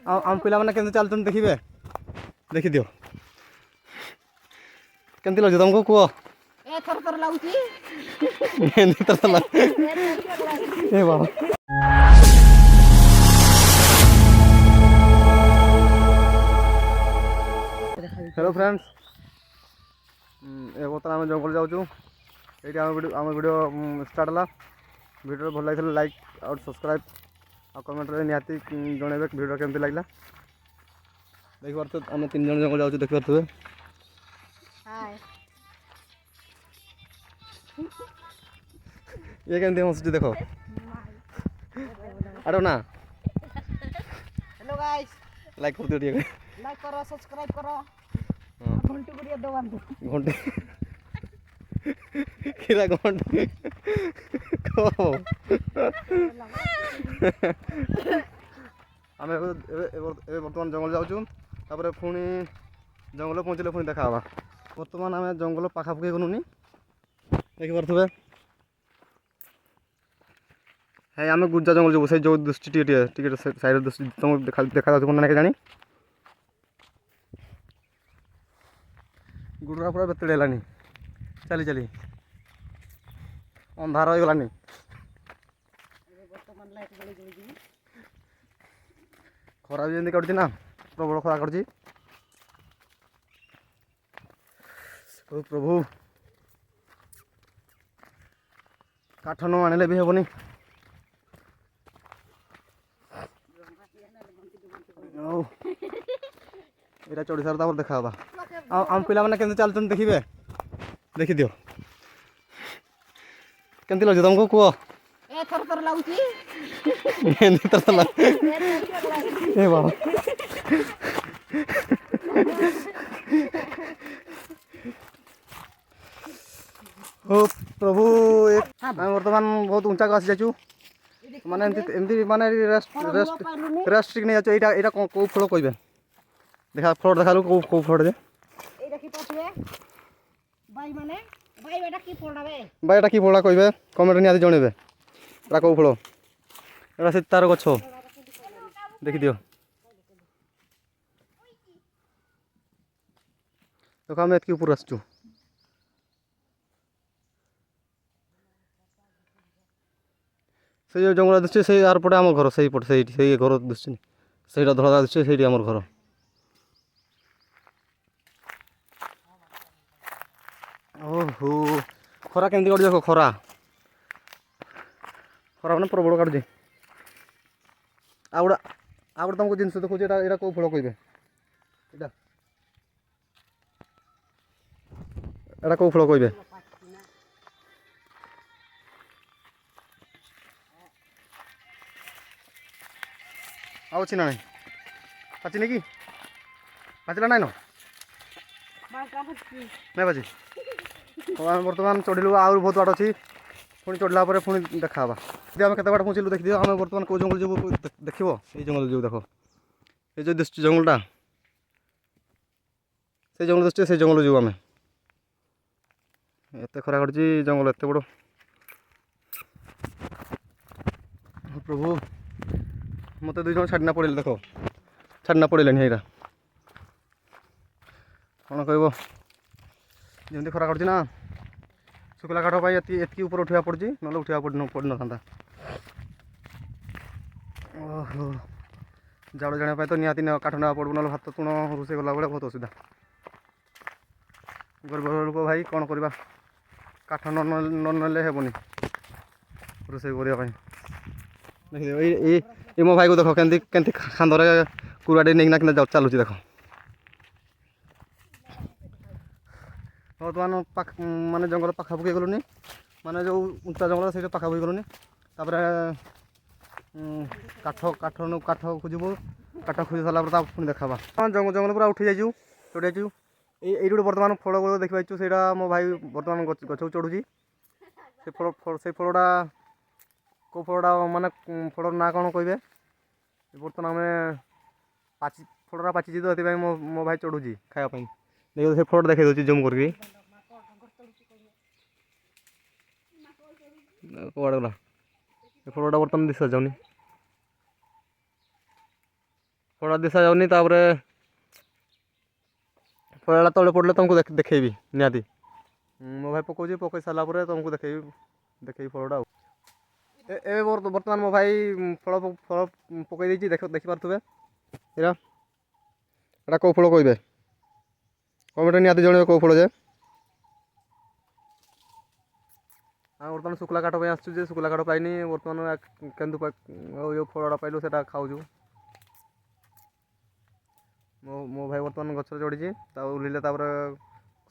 आम पिला मैंने केमती चलुन देखिए देखी दियो केमती लगे तुमको कह हेलो फ्रेंड्स बर्तमान आम जंगल जाऊँ ये आम वीडियो स्टार्ट है वीडियो भल लगी लाइक और सब्सक्राइब और कमेंट में निहाती जनइबे वीडियो केमती लगला देख पारे आम तीन जन जंगल जाऊँ देख पारे ये केमती हंसुची देख अरे ना हेलो गाइस लाइक कर दियो लाइक करो सब्सक्राइब करो घंटी को दिया दबान घंटे किरा घंटे आम बर्तमान जंगल जाऊँ तापर पुणी जंगल पहुँचले पुणी देखा बर्तमान आम जंगल पाखापाखि गलुनी देखिपे है आम गुज्जा जंगल जो से जो दुष्टि टे साइड दुष्टि तुम देखा ना जानी गुड़रा पूरा बेतड़ेलानी चली चली अंधार हो गलानी खरा भी जमी काटुची ना प्रबल खरा काटुची ओ प्रभु काठ न आने भी हेबनी यहाँ चढ़ी सार देखा आम पिला मैंने केमती चलुन देखिए देखी दियो केमती लगे तुमको कह ओ प्रभु बर्तमान बहुत ऊंचा को आसी जाचु माने एमती माने रेस्ट ठीक नहीं जाचु एटा को फल कहबे देखा फल देखालु को फल दे बाईटा कि फला कहबे कमेंट निहाती जनइबे एटा को फल एटा से तार गछ देखि दियो देखो आम एतकी ऊपर आसचु से जो जंगल दिशे से यार पटे आम घर से पटे से घर दिशे से धड़ा दिशे से आम घर ओहो खरा केमती काटुची देखो खरा खरा मैंने प्रबल काटुची आउटा तुमको जिनस देखो यहाँ कौ फल कहबे एटा कौ फल कहबे अच्छी ना नहीं पाचिनी कि पाचिला नाइन नहीं पाची आम बर्तमान चढ़लु आहुरी बहुत बाट अच्छी पुणी चढ़ला पुणी देखा यदि आम केत बाट पहुँचलु देखिए आम बर्तमान कौ जंगल जो देख ये जंगल जो देख ये जो दिशुची जंगलटा से जंगल दिशुचे से जंगल जो आम एत खरा काटुची जंगल एत बड़ प्रभु मत दुई जन छाड़ना पड़े देख छाड़ना पड़े यहाँ कौन कह जमी खरा काटुची ना शुक्ला काठ एतकी ऊपर उठा पड़ी ना उठा पड़ ना ओहो जाड़ जाना तो निहाती काठ ना पड़ो ना भात तुण रोसे गला बेले बहुत असुविधा गरीब लोक भाई कौन करवा काठ नने हेबनी रोसे करने देखिए ये मो भाई को देख के खांदे कुराटे नहीं कि चलुची देख बर्तमान माने जंगल पाखापाखि गलुनी माने जो उंचा जंगल से पाखापाखि गलुनी तापर काठ काठ काठ खोजबू काठ खोजी सारा पुणी देखा जंगल पूरा उठी जाइए चढ़ी जाइए ये बर्तमान फल गुलो देखा से मो भाई बर्तमान गछ चढ़ुची से फलटा कौ फलटा माने फल ना कौन कहे बर्तमान आम पाची फलटा पाची तो ये मो भाई चढ़ुची खायापाई देखो से फलटा देखे दूसरी जूम करके कौड़ गला फलटा बर्तमान दिशा जाऊनी ଫଳଟା ଦିଶା ଯାଉନି ତାପରେ ଫଳଟା ତଳେ ପଡ଼ିଲେ ତୁମକୁ ଦେଖେଇବି ନିହାତି। ମୋ ଭାଇ ପକଉଛି, ପକାଇ ସାରିଲା ପରେ ତୁମକୁ ଦେଖେଇବି ଫଳଟା ଆଉ। ଏବେ ବର୍ତ୍ତମାନ ମୋ ଭାଇ ଫଳ ପକାଇ ଦେଇଛି, ଦେଖିପାରୁଥିବେ। ଏଇଟା କେଉଁ ଫଳ କହିବେ? କମେଣ୍ଟରେ ନିହାତି ଜଣେଇବେ କେଉଁ ଫଳ ଯେ। ଆଉ ବର୍ତ୍ତମାନ ଶୁଖିଲା କାଠ ପାଇଁ ଆସୁଛୁ ଯେ ଶୁଖିଲା କାଠ ପାଇନି। ବର୍ତ୍ତମାନ କେନ୍ଦୁ ଯେଉଁ ଫଳଟା ପାଇଲୁ ସେଇଟା ଖାଉଛୁ। ମୋ ଭାଇ ବର୍ତ୍ତମାନ ଗଛରେ ଚଢ଼ିଛି, ତାକୁ ଓହ୍ଲେଇଲେ ତାପରେ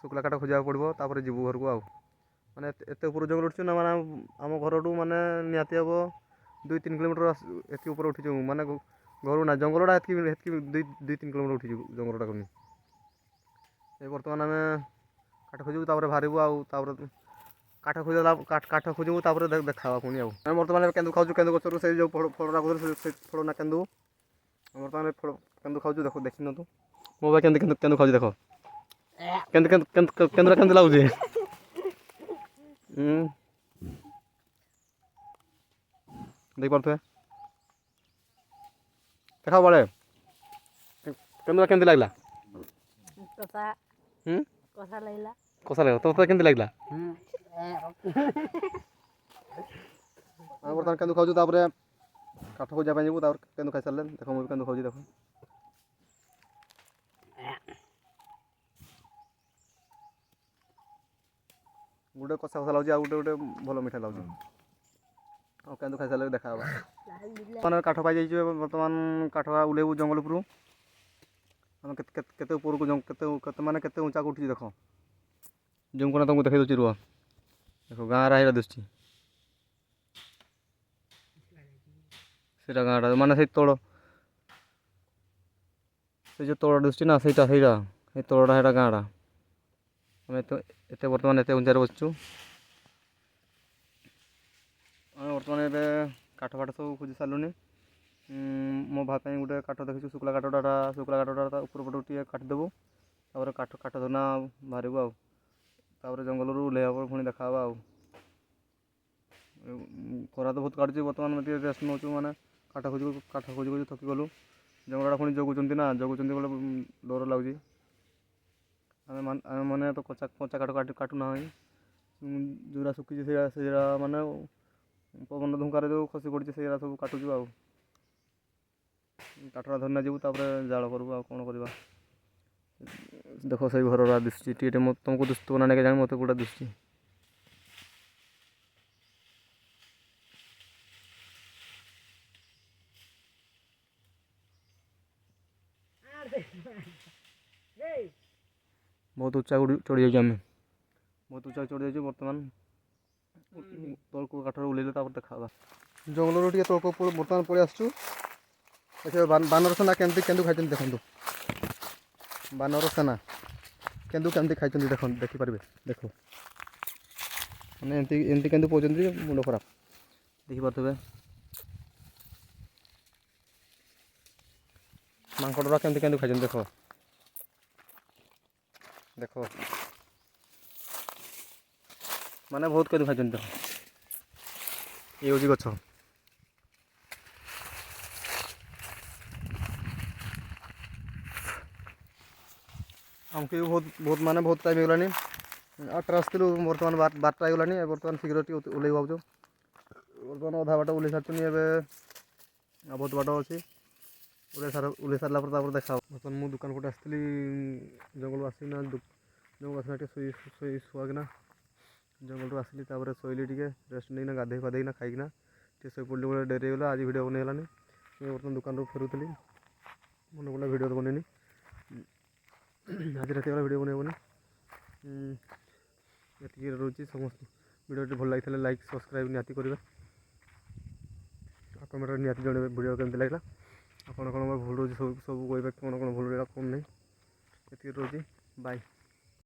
ଶୁଖିଲା କାଠ ଖୋଜିବାକୁ ପଡ଼ିବ, ତାପରେ ଯିବୁ ଘରକୁ ଆଉ। ମାନେ ଏତେ ଉପରୁ ଜଙ୍ଗଲ ଉଠୁଛୁ ନା, ମାନେ ଆମ ଘରଠୁ ମାନେ ନିହାତି ହେବ 2-3 କିଲୋମିଟର ଏତିକି ଉପରେ ଉଠିଛୁ। ମାନେ ଘରୁ ନା ଜଙ୍ଗଲଟା ଏତିକି 2-3 କିଲୋମିଟର ଉଠିଛୁ ଜଙ୍ଗଲଟାକୁ ନେଇ। ଏ ବର୍ତ୍ତମାନ ଆମେ କାଠ ଖୋଜିବୁ, ତାପରେ ବାହାରିବୁ ଆଉ। ତାପରେ କାଠ ଖୋଜିବୁ, ତାପରେ ଦେଖା ହେବା ପୁଣି ଆଉ। ଆମେ ବର୍ତ୍ତମାନ କେନ୍ଦୁ ଖାଉଛୁ, କେନ୍ଦୁ ଗଛରୁ ସେଇ ଯେଉଁ ଫଳଟା କହୁଥିଲୁ ସେ ଫଳ ନା କେନ୍ଦୁ। ବର୍ତ୍ତମାନ କେନ୍ଦୁ ଖାଉଛୁ, ଦେଖି ନିଅନ୍ତୁ। ମୋ ଭାଇ କେନ୍ଦୁ ଖାଉଛି ଦେଖ। କେନ୍ଦୁଟା କେମିତି ଲାଗୁଛି? ଦେଖିପାରୁଥିବେ। ଦେଖ ବଳେ କେନ୍ଦୁଟା କେମିତି ଲାଗିଲା? କଷା ଲାଗିଲା। କଷା ଲାଗିଲା? ତୋତେ କେମିତି ଲାଗିଲା? ଆମେ ବର୍ତ୍ତମାନ କେନ୍ଦୁ ଖାଉଛୁ, ତାପରେ କାଠ ଖୋଜିବା ପାଇଁ ଯିବୁ। ତାପରେ କେନ୍ଦୁ ଖାଇସାରିଲେ ଦେଖ, ମୁଁ ବି କେନ୍ଦୁ ଖାଉଛି ଦେଖ। ଗୋଟେ କଷା ଲାଗୁଛି, ଆଉ ଗୋଟେ ଭଲ ମିଠା ଲାଗୁଛି। ଆଉ କେନ୍ଦୁ ଖାଇସାରିଲେ ଦେଖା ହେବା। ବର୍ତ୍ତମାନ କାଠ ପାଇଯାଇଛୁ। ବର୍ତ୍ତମାନ କାଠ ଓହ୍ଲେଇବୁ ଜଙ୍ଗଲ ଉପରୁ। ଆମେ କେତେ ଉପରକୁ କେତେ ଉଞ୍ଚାକୁ ଉଠିଛି ଦେଖ। ଜୁମ୍ କରି ତୁମକୁ ଦେଖାଇ ଦେଉଛି, ରୁହ। ଦେଖ ଗାଁ ରାହିରା ଦିଶୁଛି। ସେଇଟା ଗାଁଟା, ମାନେ ସେଇ ତଳ, ସେ ଯେଉଁ ତଳଟା ଦିଶୁଛି ନା, ସେଇ ତଳଟା ସେଇଟା ଗାଁଟା। ଆମେ ଏତେ ବର୍ତ୍ତମାନ ଏତେ ଉଞ୍ଚାରେ ବସିଛୁ। ଆମେ ବର୍ତ୍ତମାନ ଏବେ କାଠ ସବୁ ଖୋଜି ସାରିଲୁଣି। ମୋ ଭାଇ ପାଇଁ ଗୋଟେ କାଠ ଦେଖିଛୁ, ଶୁଖିଲା କାଠଟା ଉପର ପଟକୁ ଟିକେ କାଟିଦେବୁ। ତାପରେ କାଠ ଧନା ବାହାରିବୁ ଆଉ। ତାପରେ ଜଙ୍ଗଲରୁ ଓହ୍ଲେଇବା ପରେ ପୁଣି ଦେଖା ହେବା ଆଉ। ଖରା ତ ବହୁତ କାଟୁଛି। ବର୍ତ୍ତମାନ ଟିକେ ରେଷ୍ଟ ନେଉଛୁ, ମାନେ କାଠ ଖୋଜି ଥକିଗଲୁ। ଜଙ୍ଗଲଟା ପୁଣି ଜଗୁଛନ୍ତି ନା, ବୋଲେ ଡର ଲାଗୁଛି। ଆମେ ମାନେ ତ କଞ୍ଚା କାଠ କାଟୁନାହିଁ। ଯେଉଁଟା ଶୁଖିଛି ସେଇଟା ମାନେ ପବନ ଧୁଙ୍କାରେ ଯେଉଁ ଖସି ପଡ଼ିଛି ସେଇଟା ସବୁ କାଟୁଛୁ ଆଉ। କାଠଟା ଧରି ଯିବୁ, ତାପରେ ଜାଳ କରିବୁ ଆଉ କ'ଣ କରିବା। ଦେଖ ସେଇ ଘରଟା ଦିଶୁଛି, ଟିକେ ତୁମକୁ ଦିଶୁଥିବ ନା ନାଇଁ ଜାଣି, ମୋତେ କେଉଁଟା ଦିଶୁଛି। ବହୁତ ଉଚ୍ଚା ଚଢ଼ିଯାଇଛୁ ଆମେ, ବହୁତ ଉଚ୍ଚା ଚଢ଼ିଯାଇଛୁ। ବର୍ତ୍ତମାନ ତଳକୁ କାଠରୁ ଓହ୍ଲେଇଲେ ତାପରେ ଦେଖା ହେବା। ଜଙ୍ଗଲରୁ ଟିକେ ତଳକୁ ବର୍ତ୍ତମାନ ପଳେଇ ଆସୁଛୁ। ବାନର ସେନା କେନ୍ଦୁ ଖାଇଛନ୍ତି ଦେଖନ୍ତୁ। ବାନର ସେନା କେନ୍ଦୁ ଖାଇଛନ୍ତି ଦେଖନ୍ତୁ, ଦେଖିପାରିବେ। ଦେଖ ମାନେ ଏମିତି କେନ୍ଦୁ ପଉଛନ୍ତି, ମୁଣ୍ଡ ଖରାପ। ଦେଖିପାରୁଥିବେ। ମାଙ୍କଡ଼ଟା କେନ୍ଦୁ ଖାଇଛନ୍ତି ଦେଖ। ମାନେ ବହୁତ କେନ୍ଦୁ ଖାଇଛନ୍ତି ଦେଖ। ଇଏ ହେଉଛି ଗଛ। ଆମକୁ ବି ବହୁତ ଟାଇମ୍ ହେଇଗଲାଣି। 8ଟାରେ ଆସିଥିଲୁ, ବର୍ତ୍ତମାନ 12ଟା ହେଇଗଲାଣି। ବର୍ତ୍ତମାନ ଶୀଘ୍ର ଟିକେ ଓହ୍ଲେଇ ଭାବୁଛୁ। ବର୍ତ୍ତମାନ ଅଧା ବାଟ ଓହ୍ଲେଇ ସାରିଛନ୍ତି, ଏବେ ଆଉ ବହୁତ ବାଟ ଅଛି। ଓହ୍ଲେଇ ସାରିଲା ପରେ ତାପରେ ଦେଖା ହେବ। ବର୍ତ୍ତମାନ ମୁଁ ଦୋକାନ ପଟେ ଆସିଥିଲି, ଜଙ୍ଗଲରୁ ଆସିକିନା ଟିକେ ଶୁଆକିନା ଜଙ୍ଗଲରୁ ଆସିଲି। ତାପରେ ଶୋଇଲି, ଟିକେ ରେଷ୍ଟ ନେଇକିନା ଗାଧେଇକିନା ଖାଇକିନା ଟିକେ ଶୋଇପଡ଼ିଲି। ବେଳେ ଡେରି ହେଇଗଲା, ଆଜି ଭିଡ଼ିଓ ବନେଇ ହେଲାନି। ବର୍ତ୍ତମାନ ଦୋକାନରୁ ଫେରୁଥିଲି, ମନେ ପଡ଼ିଲା ଭିଡ଼ିଓ ତ ବନେଇନି। ଆଜି ରାତି ଭିଡ଼ିଓ ବନେଇବନି। ଏତିକି ରହୁଛି। ସମସ୍ତ ଭିଡ଼ିଓଟି ଭଲ ଲାଗିଥିଲେ ଲାଇକ୍ ସବସ୍କ୍ରାଇବ୍ ନିହାତି କରିବେ। ଆଉ କମେଣ୍ଟରେ ନିହାତି ଜଣେଇବେ ଭିଡ଼ିଓ କେମିତି ଲାଗିଲା। ଆପଣ ଭୁଲ ରହୁଛି ସବୁ କହିବେ, କ'ଣ ଭୁଲ ରହିଲା କ'ଣ ନାହିଁ। ଏତିକି ରହୁଛି। ବାଏ।